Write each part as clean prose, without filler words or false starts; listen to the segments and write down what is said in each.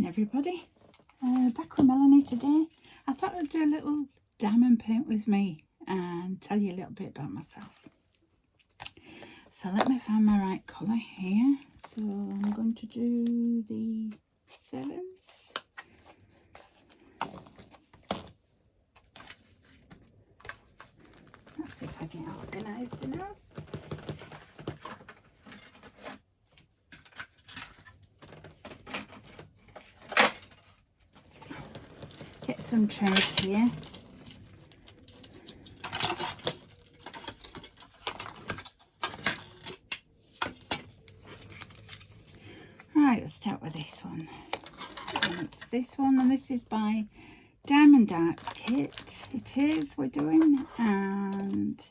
everybody, back with Melanie today. I thought I'd do a little diamond paint with me and tell you a little bit about myself. So let me find my right colour here. So I'm going to do the 7s. Let's see if I get organised enough. Get some trays here. Right, let's start with this one. And it's this one, and this is by Diamond Art Kit. It is, we're doing, and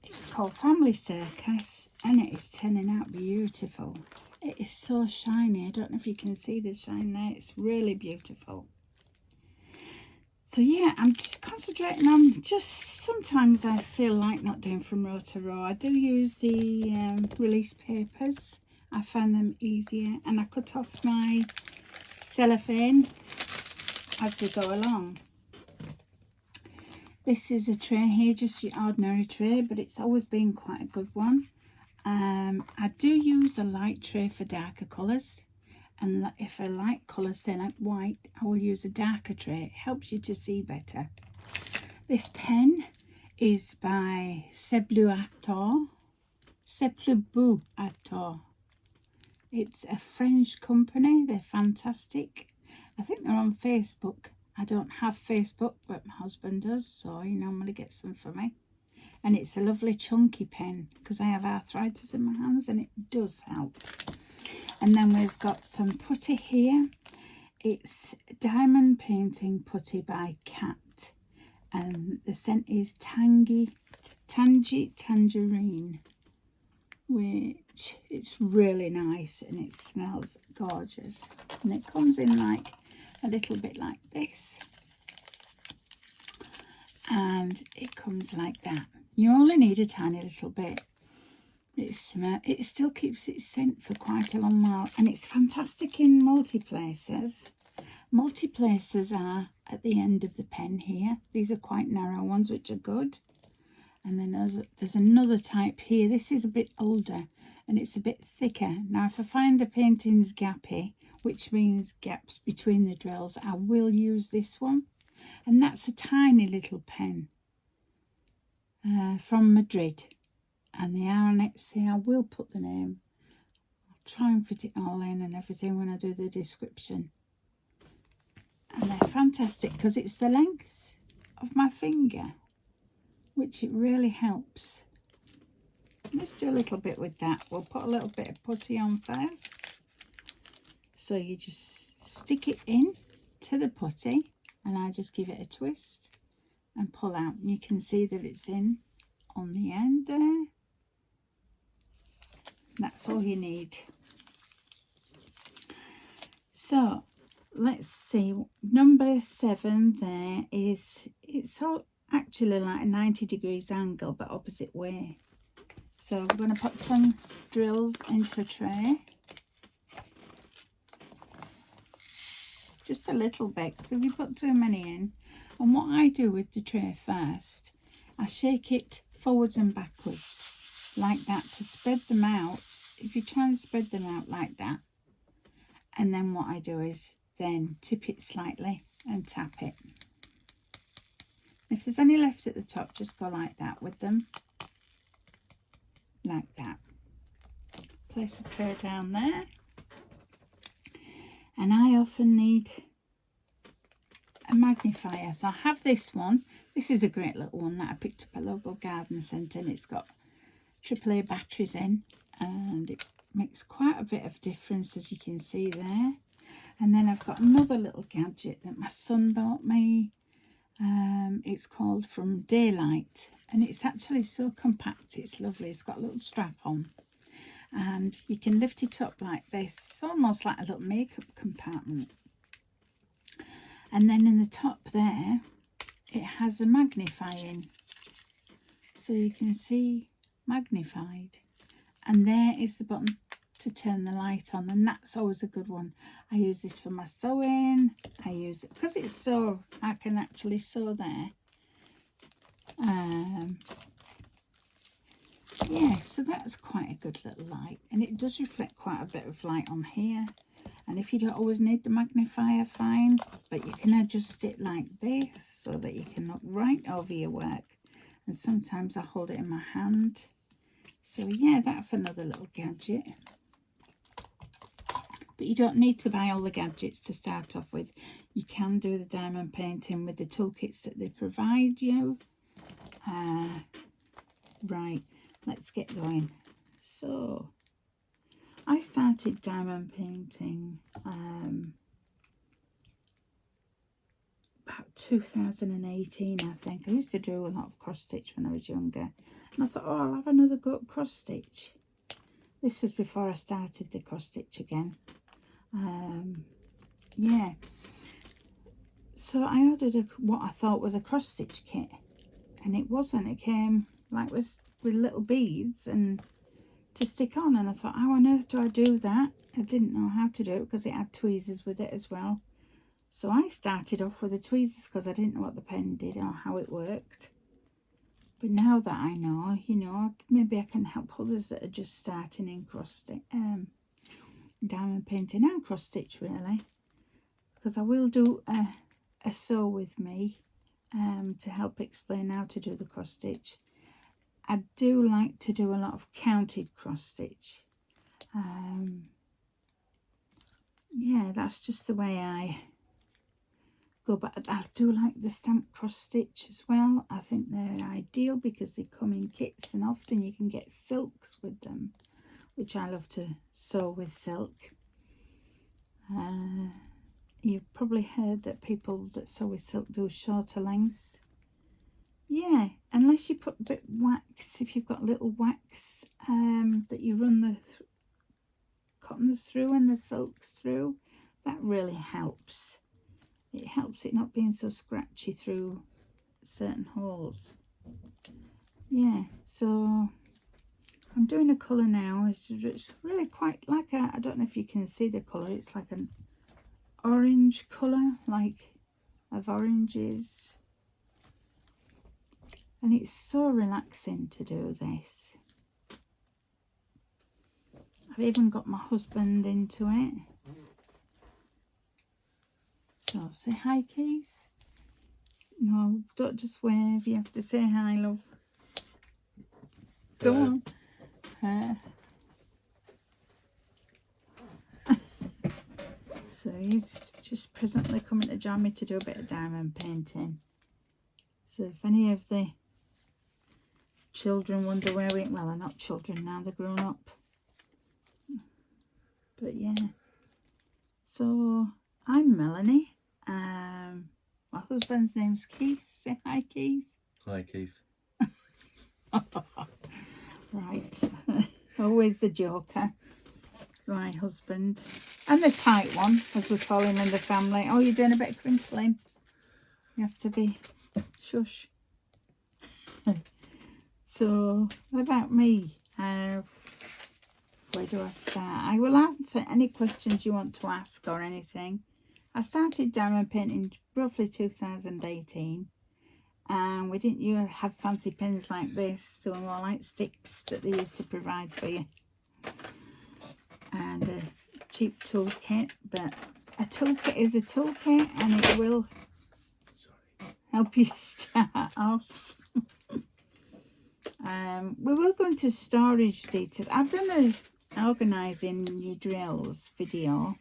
it's called Family Circus, and it is turning out beautiful. It is so shiny. I don't know if you can see the shine there. It's really beautiful. So yeah, I'm just concentrating on, just sometimes I feel like not doing from row to row. I do use the release papers. I find them easier, and I cut off my cellophane as we go along. This is a tray here, just your ordinary tray, but it's always been quite a good one. I do use a light tray for darker colours. And if I like colours, then like white, I will use a darker tray. It helps you to see better. This pen is by C'est Plus Beau Actor. It's a French company. They're fantastic. I think they're on Facebook. I don't have Facebook, but my husband does, so he normally gets them for me. And it's a lovely chunky pen because I have arthritis in my hands, and it does help. And then we've got some putty here. It's diamond painting putty by Cat, and the scent is Tangerine, which it's really nice and it smells gorgeous. And it comes in like a little bit like this, and it comes like that. You only need a tiny little bit. It still keeps its scent for quite a long while, and it's fantastic in multi-placers. Multi-placers are at the end of the pen here. These are quite narrow ones, which are good. And then there's another type here. This is a bit older and it's a bit thicker. Now, if I find the painting's gappy, which means gaps between the drills, I will use this one. And that's a tiny little pen from Madrid. And they are on Etsy. I will put the name. I'll try and fit it all in and everything when I do the description. And they're fantastic because it's the length of my finger, which it really helps. Let's do a little bit with that. We'll put a little bit of putty on first. So you just stick it in to the putty, and I just give it a twist and pull out. And you can see that it's in on the end there. That's all you need. So let's see, number 7 there is, it's all actually like a 90 degrees angle but opposite way. So I'm going to put some drills into a tray, just a little bit, because if you put too many in, and what I do with the tray first, I shake it forwards and backwards like that to spread them out. If you try and spread them out like that, and then what I do is then tip it slightly and tap it. If there's any left at the top, just go like that with them, like that. Place the tray down there, and I often need a magnifier. So I have this one. This is a great little one that I picked up at a local garden centre, and it's got AAA batteries in, and it makes quite a bit of difference, as you can see there. And then I've got another little gadget that my son bought me. It's called From Daylight, and it's actually so compact, it's lovely. It's got a little strap on, and you can lift it up like this. It's almost like a little makeup compartment. And then in the top there, it has a magnifying, so you can see magnified. And there is the button to to turn the light on, and that's always a good one. I use this for my sewing. I use it because it's so I can actually sew there. Yeah, so that's quite a good little light, and it does reflect quite a bit of light on here. And if you don't always need the magnifier, fine, but you can adjust it like this so that you can look right over your work. And sometimes I hold it in my hand. So yeah, that's another little gadget. But you don't need to buy all the gadgets to start off with. You can do the diamond painting with the toolkits that they provide you. Right, let's get going. So I started diamond painting about 2018, I think. I used to do a lot of cross stitch when I was younger, and I thought, oh, I'll have another go at cross stitch. This was before I started the cross stitch again. Yeah, so I ordered what I thought was a cross stitch kit, and it wasn't. It came like with little beads and to stick on, and I thought, how on earth do I do that? I didn't know how to do it because it had tweezers with it as well. So I started off with the tweezers because I didn't know what the pen did or how it worked. But now that I know, you know, maybe I can help others that are just starting in cross stitch, diamond painting and cross stitch really, because I will do a sew with me to help explain how to do the cross stitch. I do like to do a lot of counted cross stitch. Yeah, that's just the way I go. But I do like the stamp cross stitch as well. I think they're ideal because they come in kits, and often you can get silks with them, which I love to sew with silk. You've probably heard that people that sew with silk do shorter lengths. Yeah, unless you put a bit wax, if you've got little wax that you run the cottons through and the silks through, that really helps. It helps it not being so scratchy through certain holes. Yeah, so I'm doing a colour now. It's really quite like a, I don't know if you can see the colour, it's like an orange colour, like of oranges. And it's so relaxing to do this. I've even got my husband into it. So say hi, Keith. No, don't just wave. You have to say hi, love. Go on. So he's just presently coming to join me to do a bit of diamond painting. So if any of the children wonder where we, well, they're not children now, they're grown up. But yeah, so I'm Melanie. My husband's name's Keith. Say hi, Keith. Hi, Keith. Right. Always the joker. It's my husband. And the tight one, as we call him in the family. Oh, you're doing a bit of crinkling. You have to be shush. So, what about me? Where do I start? I will answer any questions you want to ask or anything. I started diamond painting roughly 2018, and we didn't have fancy pens like this. They were more like sticks that they used to provide for you, and a cheap toolkit. But a toolkit is a toolkit, and it will help you start off. We will go into storage details. I've done a organising your drills video,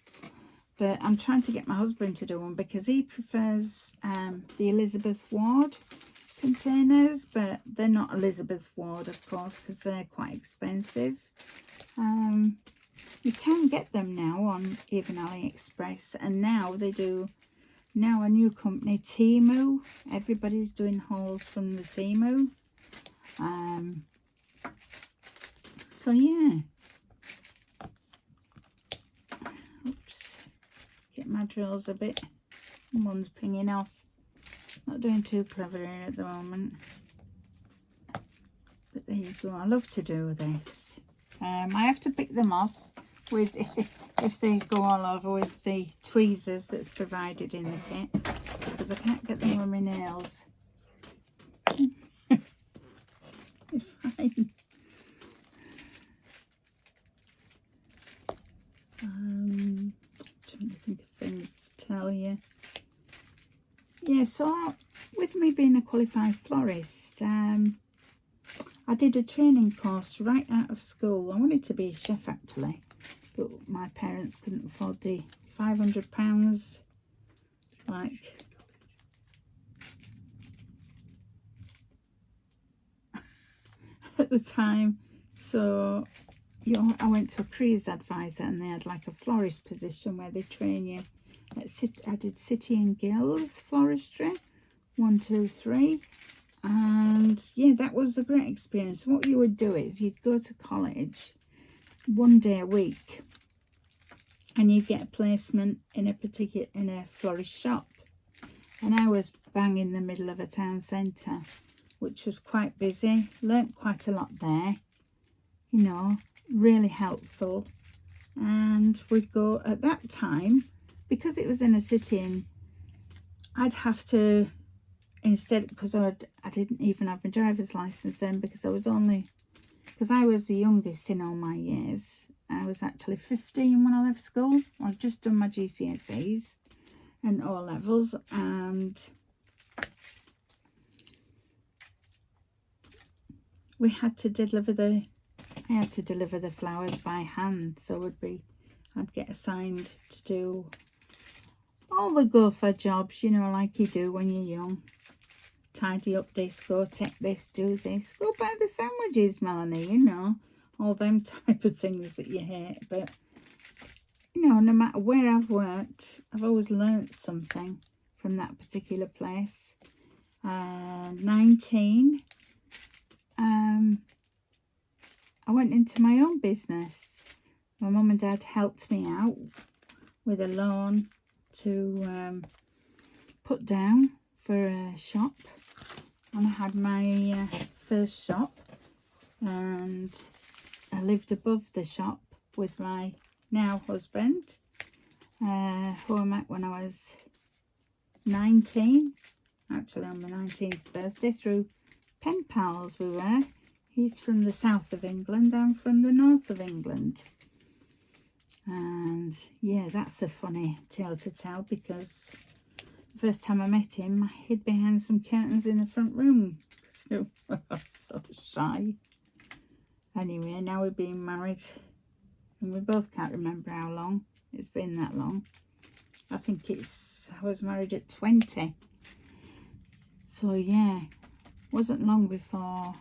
but I'm trying to get my husband to do one because he prefers the Elizabeth Ward containers, but they're not Elizabeth Ward, of course, because they're quite expensive. You can get them now on even AliExpress, and now they do, now a new company, Temu. Everybody's doing hauls from the Temu. So yeah, oops, get my drills a bit, one's pinging off, not doing too clever here at the moment, but there you go. I love to do this. I have to pick them off with if they go all over with the tweezers that's provided in the kit, because I can't get them on my nails. Fine. Trying to think of things to tell you. Yeah, so with me being a qualified florist, I did a training course right out of school. I wanted to be a chef actually, but my parents couldn't afford the £500 like at the time. So I went to a careers advisor, and they had like a florist position where they train you. I did City and Guilds floristry 1, 2, 3, and yeah, that was a great experience. What you would do is you'd go to college 1 day a week, and you'd get a placement in a florist shop. And I was bang in the middle of a town centre, which was quite busy. Learnt quite a lot there, you know, really helpful. And we'd go at that time, because it was in a city, and I'd have to, instead, because I didn't even have my driver's license then, because I was the youngest in all my years. I was actually 15 when I left school. I'd just done my GCSEs and O levels, and I had to deliver the flowers by hand. So I'd get assigned to do all the gopher jobs, you know, like you do when you're young. Tidy up this, go take this, do this, go buy the sandwiches, Melanie, you know, all them type of things that you hate. But you know, no matter where I've worked, I've always learnt something from that particular place. 19, I went into my own business. My mum and dad helped me out with a loan to put down for a shop, and I had my first shop, and I lived above the shop with my now husband, who I met when I was 19, actually on my 19th birthday, through pen pals we were. He's from the south of England, I'm from the north of England. And yeah, that's a funny tale to tell, because the first time I met him, I hid behind some curtains in the front room, so I was so shy. Anyway, now we're being married, and we both can't remember how long it's been. That long. I think I was married at 20. So yeah, wasn't long before,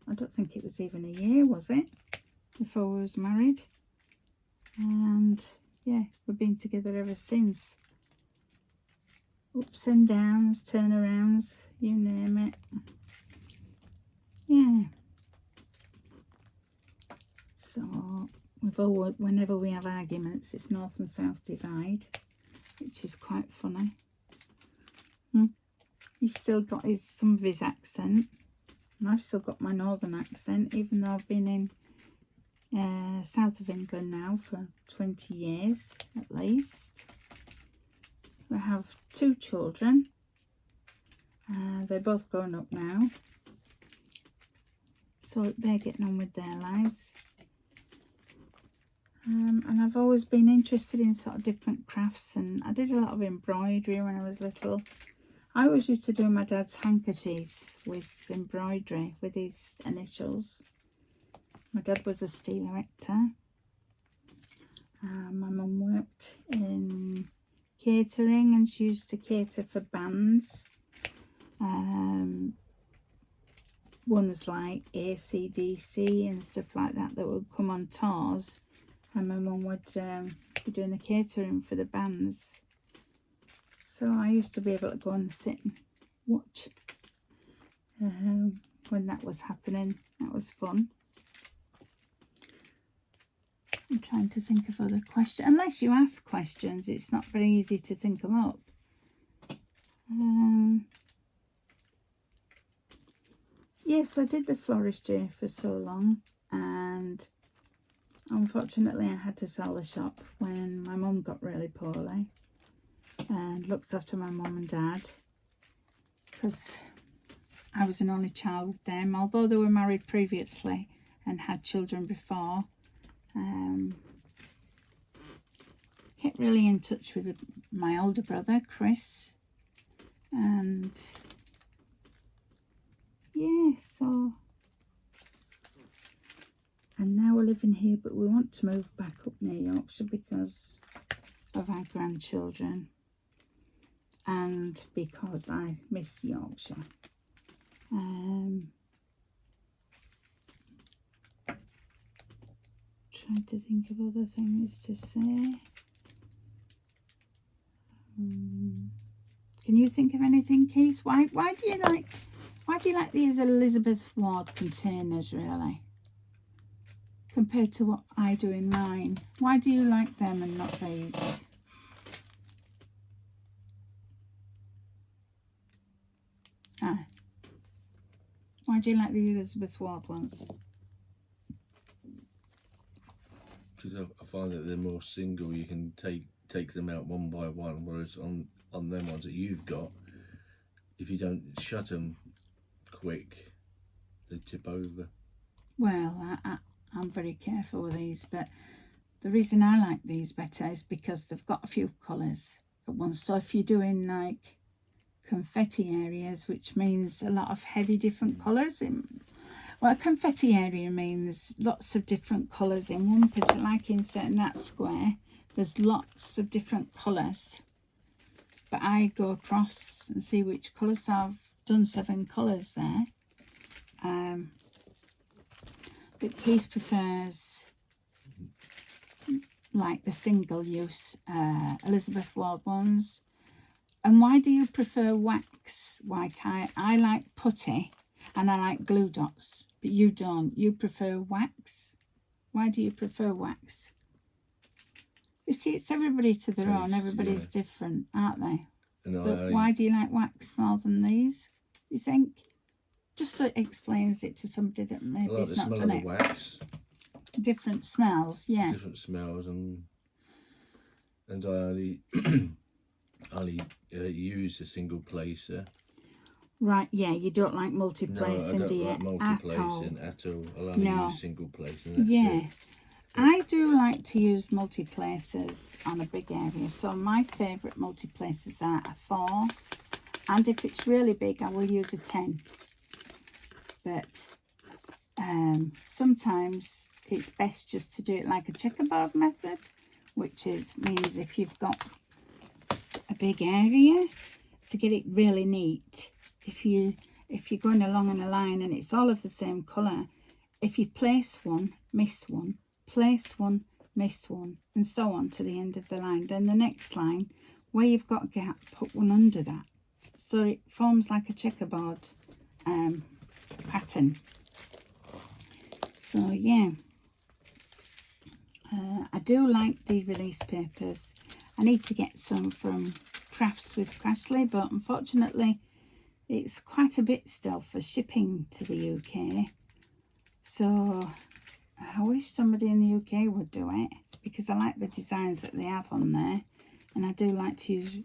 I don't think it was even a year, was it, before we was married. And yeah, we've been together ever since. Ups and downs, turnarounds, you name it. Yeah. So whenever we have arguments, it's north and south divide, which is quite funny. He's still got some of his accent, and I've still got my northern accent, even though I've been in south of England now for 20 years at least. We have 2 children. They're both grown up now, so they're getting on with their lives. And I've always been interested in sort of different crafts, and I did a lot of embroidery when I was little. I always used to do my dad's handkerchiefs with embroidery with his initials. My dad was a steel erector. My mum worked in catering, and she used to cater for bands. Ones like AC/DC and stuff like that would come on tours, and my mum would be doing the catering for the bands. So I used to be able to go and sit and watch when that was happening. That was fun. I'm trying to think of other questions. Unless you ask questions, it's not very easy to think them up. Yes, I did the floristry for so long, and unfortunately I had to sell the shop when my mum got really poorly, and looked after my mum and dad because I was an only child with them, although they were married previously and had children before. Kept really in touch with my older brother Chris, and yeah, so, and now we're living here, but we want to move back up near Yorkshire because of our grandchildren and because I miss Yorkshire. Trying to think of other things to say. Can you think of anything, Keith? Why do you like these Elizabeth Ward containers, really, compared to what I do in mine? Why do you like them and not these? Why do you like the Elizabeth Ward ones? Because I find that they're more single. You can take them out one by one, whereas on them ones that you've got, if you don't shut them quick, they tip over. Well, I'm very careful with these, but the reason I like these better is because they've got a few colours at once. So if you're doing like confetti areas, which means a lot of heavy different colours, well, a confetti area means lots of different colours in one particular, like in that square, there's lots of different colours. But I go across and see which colours. So I've done 7 colours there. But Keith prefers like the single use Elizabeth Ward ones. And why do you prefer wax? Like I like putty and I like glue dots, but you don't. You prefer wax. Why do you prefer wax? You see, it's everybody to their own. Everybody's different, aren't they? But why do you like wax more than these, you think? Just so it explains it to somebody that maybe has not done it. Wax. Different smells, yeah. Different smells, and I only use a single placer. Right, yeah, you don't like multi-placing, do you? No, I don't like multi-placing at all. I'll only use single placing. Yeah. I do like to use multi-placers on a big area. So my favourite multi-placers are a 4. And if it's really big, I will use a 10. But sometimes it's best just to do it like a checkerboard method, which means if you've got a big area, to get it really neat, if you're going along in a line and it's all of the same colour, if you place one, miss one, place one, miss one, and so on to the end of the line, then the next line where you've got a gap, put one under that, so it forms like a checkerboard pattern. So yeah, I do like the release papers. I need to get some from Crafts with Crashly, but unfortunately it's quite a bit still for shipping to the UK. So I wish somebody in the UK would do it, because I like the designs that they have on there, and I do like to use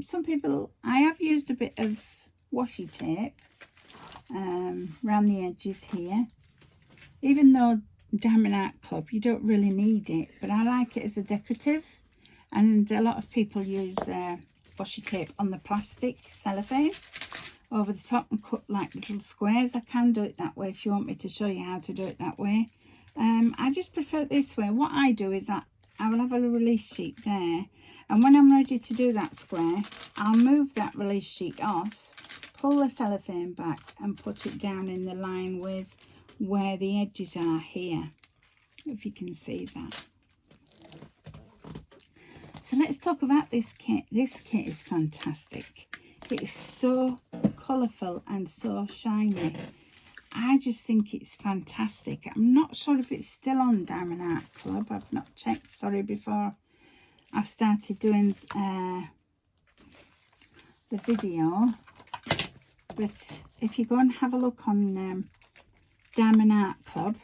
some people. I have used a bit of washi tape around the edges here, even though Diamond Art Club you don't really need it, but I like it as a decorative, and a lot of people use washi tape on the plastic cellophane over the top and cut like little squares. I can do it that way if you want me to show you how to do it that way. I just prefer it this way. What I do is that I will have a release sheet there, and when I'm ready to do that square, I'll move that release sheet off, pull the cellophane back and put it down in the line with where the edges are here, if you can see that. So let's talk about this kit. This kit is fantastic. It is so colourful and so shiny. I just think it's fantastic. I'm not sure if it's still on Diamond Art Club. I've not checked, sorry, before I've started doing the video. But if you go and have a look on Diamond Art Club,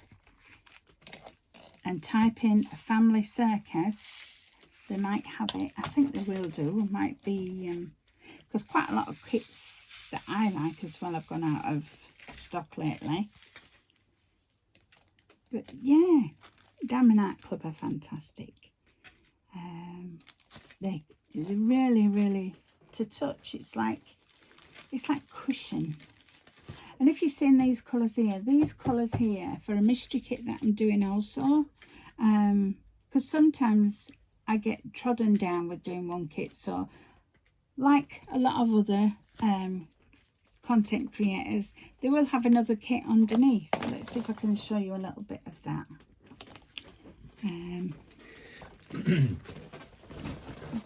and type in a family circus, they might have it. I think they will do. It might be, because quite a lot of kits that I like as well have gone out of stock lately. But yeah, Diamond Art Club are fantastic. They're really, really to touch. It's like cushion. And if you've seen these colours here for a mystery kit that I'm doing also, because sometimes I get trodden down with doing one kit. So like a lot of other content creators, they will have another kit underneath. Let's see if I can show you a little bit of that. I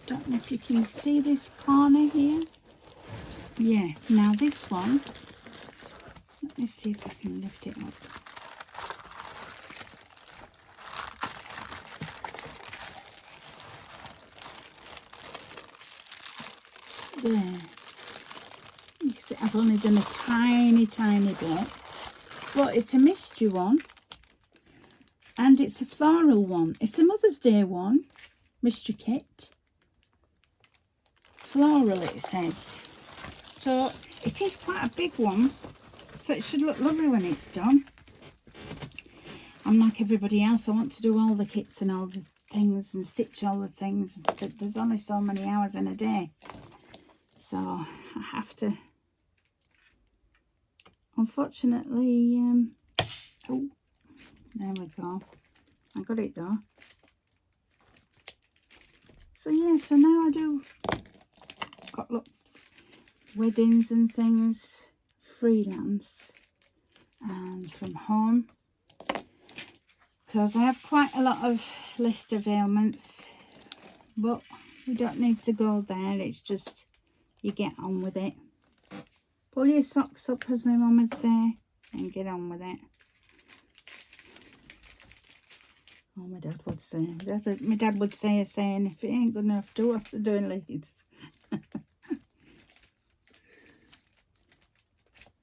don't know if you can see this corner here. Yeah, now this one, let me see if I can lift it up. There. You can see I've only done a tiny bit, but it's a mystery one and it's a floral one. It's a Mother's Day one, mystery kit. Floral it says. So it is quite a big one, so it should look lovely when it's done. I'm like everybody else, I want to do all the kits and all the things and stitch all the things, but there's only so many hours in a day. So I have to, unfortunately, oh, there we go. I got it though. So yeah, so now I do, got look, weddings and things, freelance and from home, because I have quite a lot of list of ailments, but we don't need to go there. It's just you get on with it. Pull your socks up, as my mum would say, and get on with it. Oh, my dad would say. My dad would say a saying, if it ain't good enough, do what they're doing, Leeds.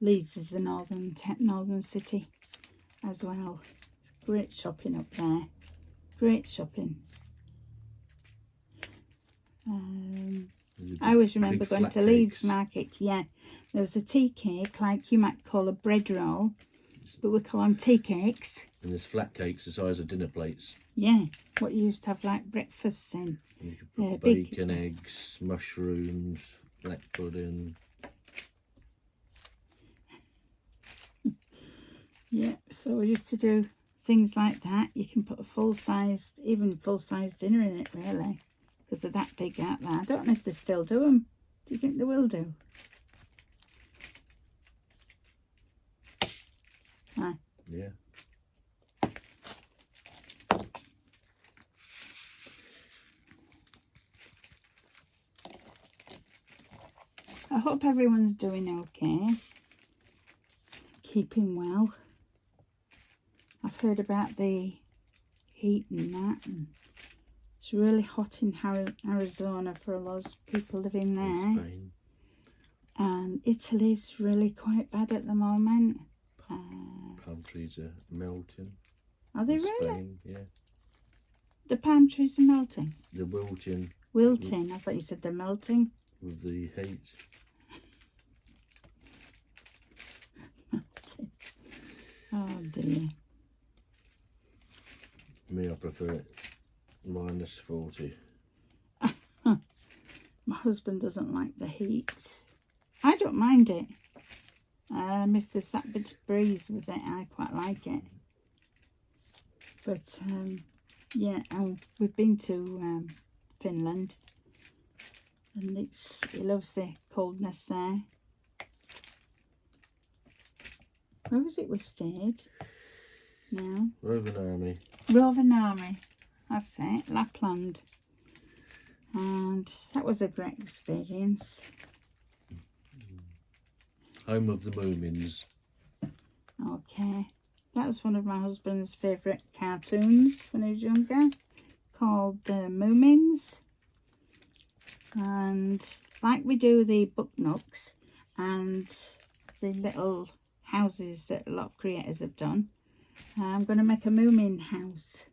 Leeds is a northern city as well. It's great shopping up there. Great shopping. I always remember going to Leeds Market. Yeah, there was a tea cake, like you might call a bread roll, but we call them tea cakes. And there's flat cakes the size of dinner plates. Yeah, what you used to have like breakfasts in. And you could put bacon, eggs, mushrooms, black pudding. Yeah, so we used to do things like that. You can put a full-sized, even full-sized dinner in it, really, because they're that big out there. I don't know if they still do them. Do you think they will do? Aye. Yeah. I hope everyone's doing okay, keeping well. I've heard about the heat and that, and it's really hot in Arizona for a lot of people living there. Spain. And Italy's really quite bad at the moment. Palm trees are melting. Are they in really? Spain, yeah. The palm trees are melting? They're wilting. Wilting? I thought you said they're melting. With the heat. Oh dear. Me, I prefer it -40. My husband doesn't like the heat. I don't mind it. If there's that bit of breeze with it, I quite like it. But yeah, we've been to Finland, and he loves the coldness there. Where was it we stayed? No. Rovaniemi. That's it. Lapland. And that was a great experience. Home of the Moomins. Okay. That was one of my husband's favourite cartoons when he was younger, called the Moomins. And like we do the book nooks and the little houses that a lot of creators have done, I'm going to make a Moomin house.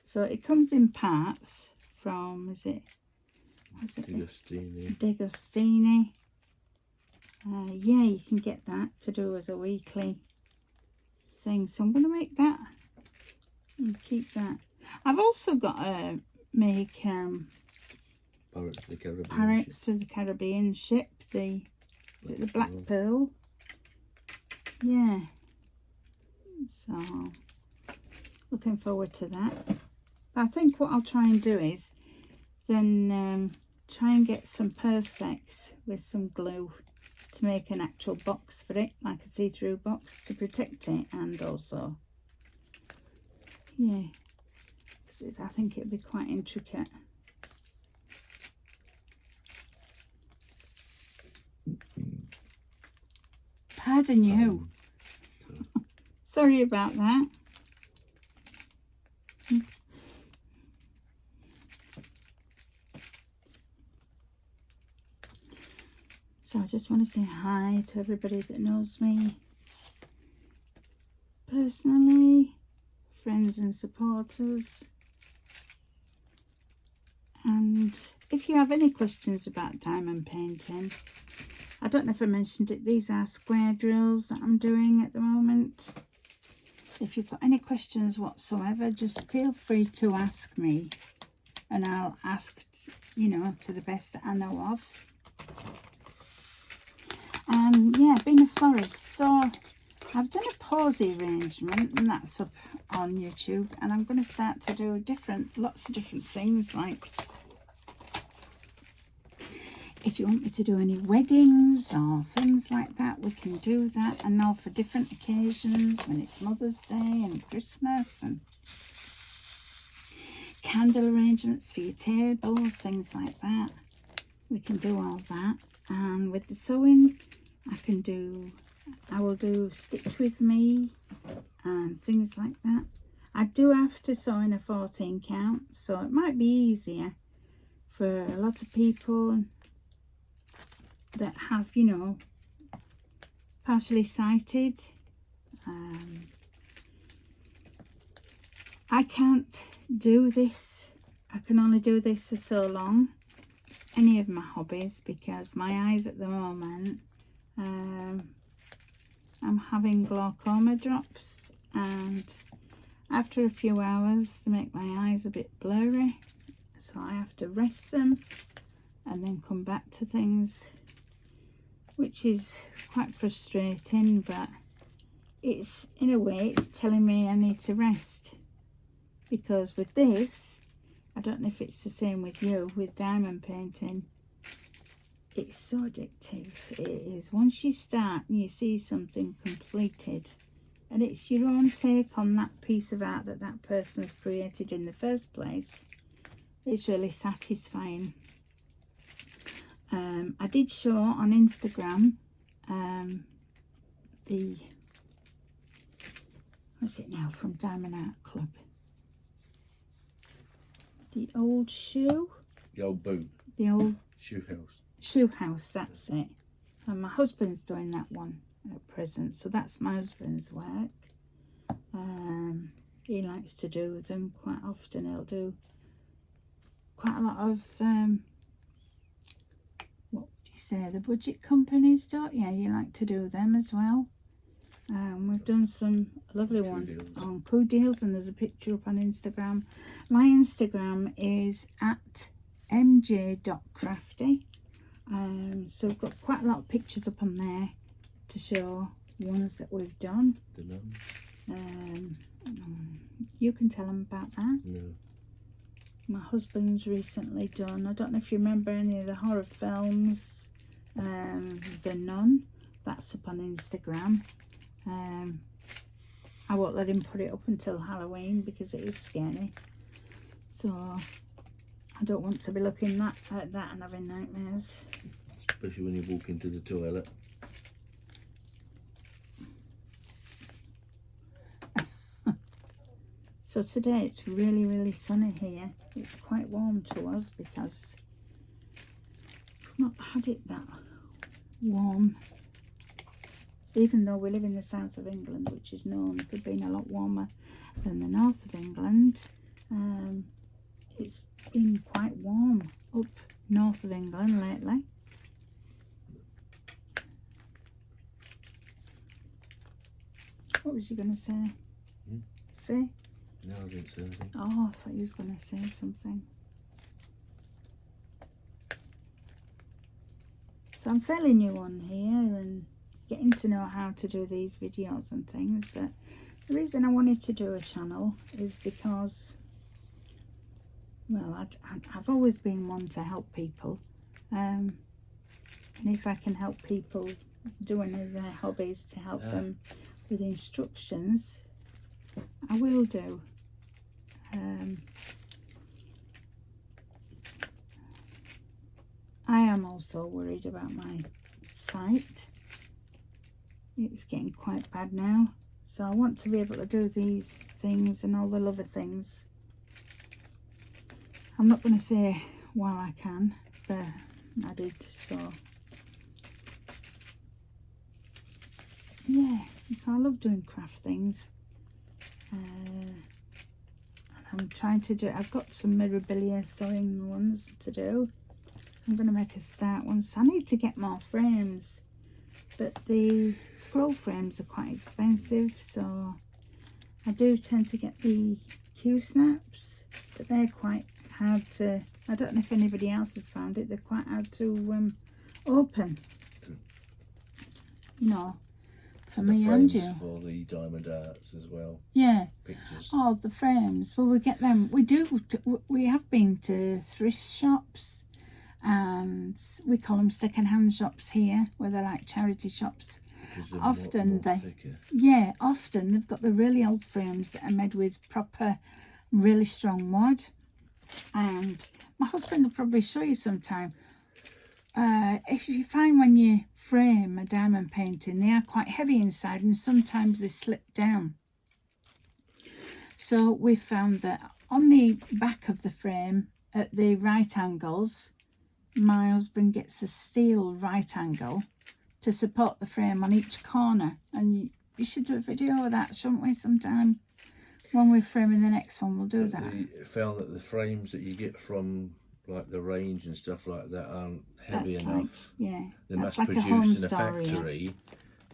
So it comes in parts from, what's it? D'Agostini. Yeah, you can get that to do as a weekly thing. So I'm going to make that and keep that. I've also got to make Pirates of the Caribbean ship. Is it the Black Pearl? Yeah. So looking forward to that. But I think what I'll try and do is then try and get some perspex with some glue to make an actual box for it, like a see-through box to protect it, and also, yeah, because I think it'd be quite intricate. Pardon you. Sorry about that. So I just want to say hi to everybody that knows me personally, friends and supporters. And if you have any questions about diamond painting, I don't know if I mentioned it, these are square drills that I'm doing at the moment. If you've got any questions whatsoever, just feel free to ask me, and I'll ask, you know, to the best that I know of. And yeah, being a florist, so I've done a posy arrangement, and that's up on YouTube, and I'm going to start to do lots of different things, like if you want me to do any weddings or things like that, we can do that. And now for different occasions, when it's Mother's Day and Christmas, and candle arrangements for your table, things like that, we can do all that. And with the sewing, I will do stitch with me and things like that. I do have to sew in a 14 count, so it might be easier for a lot of people that have, you know, partially sighted. I can't do this. I can only do this for so long, any of my hobbies, because my eyes at the moment, I'm having glaucoma drops, and after a few hours they make my eyes a bit blurry, so I have to rest them and then come back to things, which is quite frustrating, but it's, in a way, it's telling me I need to rest. Because with this, I don't know if it's the same with you, with diamond painting, it's so addictive. It is. Once you start and you see something completed, and it's your own take on that piece of art that that person's created in the first place, it's really satisfying. I did show on Instagram what's it now, from Diamond Art Club, the old shoe, the old boot, the old shoe house, that's it. And my husband's doing that one at present, so that's my husband's work. He likes to do them quite often. He'll do quite a lot of what would you say, the budget companies, don't you? You like to do them as well. We've done some lovely one on Poo Deals, and there's a picture up on Instagram. My Instagram is at mj.crafty. So we've got quite a lot of pictures up on there to show ones that we've done. The Nun. You can tell them about that. No. My husband's recently done, I don't know if you remember any of the horror films, The Nun, that's up on Instagram. I won't let him put it up until Halloween because it is scary, so I don't want to be looking at that and having nightmares. Especially when you walk into the toilet. So today it's really sunny here. It's quite warm to us because we've not had it that warm. Even though we live in the south of England, which is known for being a lot warmer than the north of England, It's been quite warm up north of England lately. What was you going to say? Say? No, I didn't say anything. Oh, I thought you was going to say something. So I'm fairly new on here and getting to know how to do these videos and things, but the reason I wanted to do a channel is because, well, I've always been one to help people, and if I can help people do any of their hobbies to help them with instructions, I will do. I am also worried about my sight. It's getting quite bad now, so I want to be able to do these things and all the other things. I'm not going to say why I can, but I did. So yeah, so I love doing craft things. I'm trying to do, I've got some memorabilia sewing ones to do. I'm going to make a start one, so I need to get more frames, but the scroll frames are quite expensive, so I do tend to get the Q-snaps, but they're quite hard to, I don't know if anybody else has found it, they're quite hard to open, you know, for me and you. For the diamond arts as well. Yeah. Pictures. Oh, the frames. Well, we get them. We have been to thrift shops, and we call them second-hand shops here, where they're like charity shops. Often often they've got the really old frames that are made with proper, really strong wood. And my husband will probably show you sometime. If you find when you frame a diamond painting, they are quite heavy inside, and sometimes they slip down. So we found that on the back of the frame, at the right angles, my husband gets a steel right angle to support the frame on each corner. And you should do a video of that, shouldn't we, sometime? When we're framing the next one, we'll do that. We found that the frames that you get from like the range and stuff like that aren't heavy enough. They're mass produced in a factory,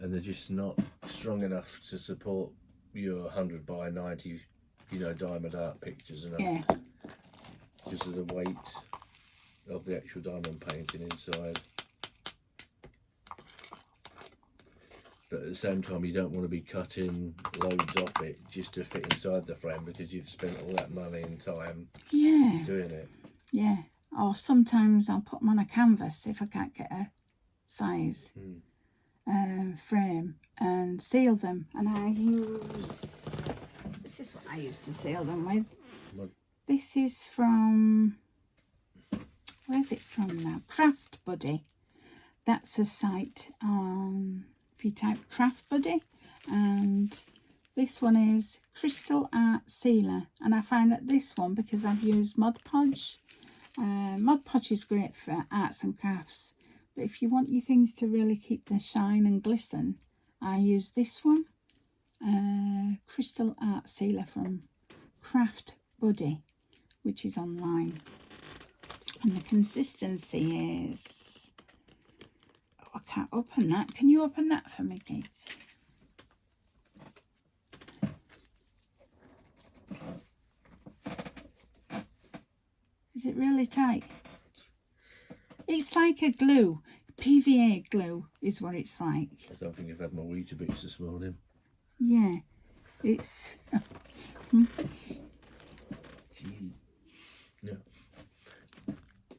and they're just not strong enough to support your 100 by 90, you know, diamond art pictures enough. Because of the weight of the actual diamond painting inside. But at the same time, you don't want to be cutting loads off it just to fit inside the frame, because you've spent all that money and time doing it. Yeah, or sometimes I'll put them on a canvas if I can't get a size frame and seal them. And I use, this is what I used to seal them with. This is from, where's it from now? Craft Buddy. That's a site if you type Craft Buddy, and this one is Crystal Art Sealer. And I find that this one, because I've used Mod Podge, Mod Podge is great for arts and crafts, but if you want your things to really keep the shine and glisten, I use this one, Crystal Art Sealer from Craft Buddy, which is online. And the consistency is, oh, I can't open that. Can you open that for me, Keith? Is it really tight? It's like a glue. PVA glue is what it's like. I don't think I've had my Weetabix this morning. Yeah, it's... No.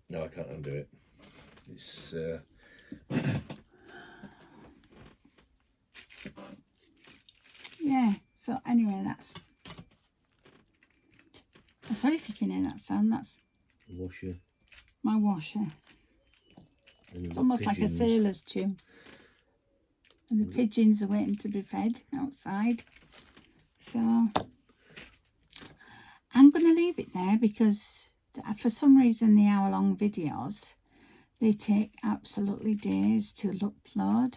No, I can't undo it. It's... Yeah, so anyway, that's... Sorry if you can hear that sound, that's... washer. My washer. It's almost pigeons. Like a sailor's tune. And the pigeons are waiting to be fed outside. So I'm going to leave it there, because for some reason the hour-long videos, they take absolutely days to upload.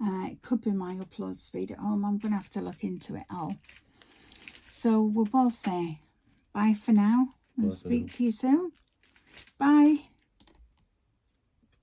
It could be my upload speed at home. I'm going to have to look into it all. So we'll both say Bye for now, and Bye for speak now. to you soon. Bye.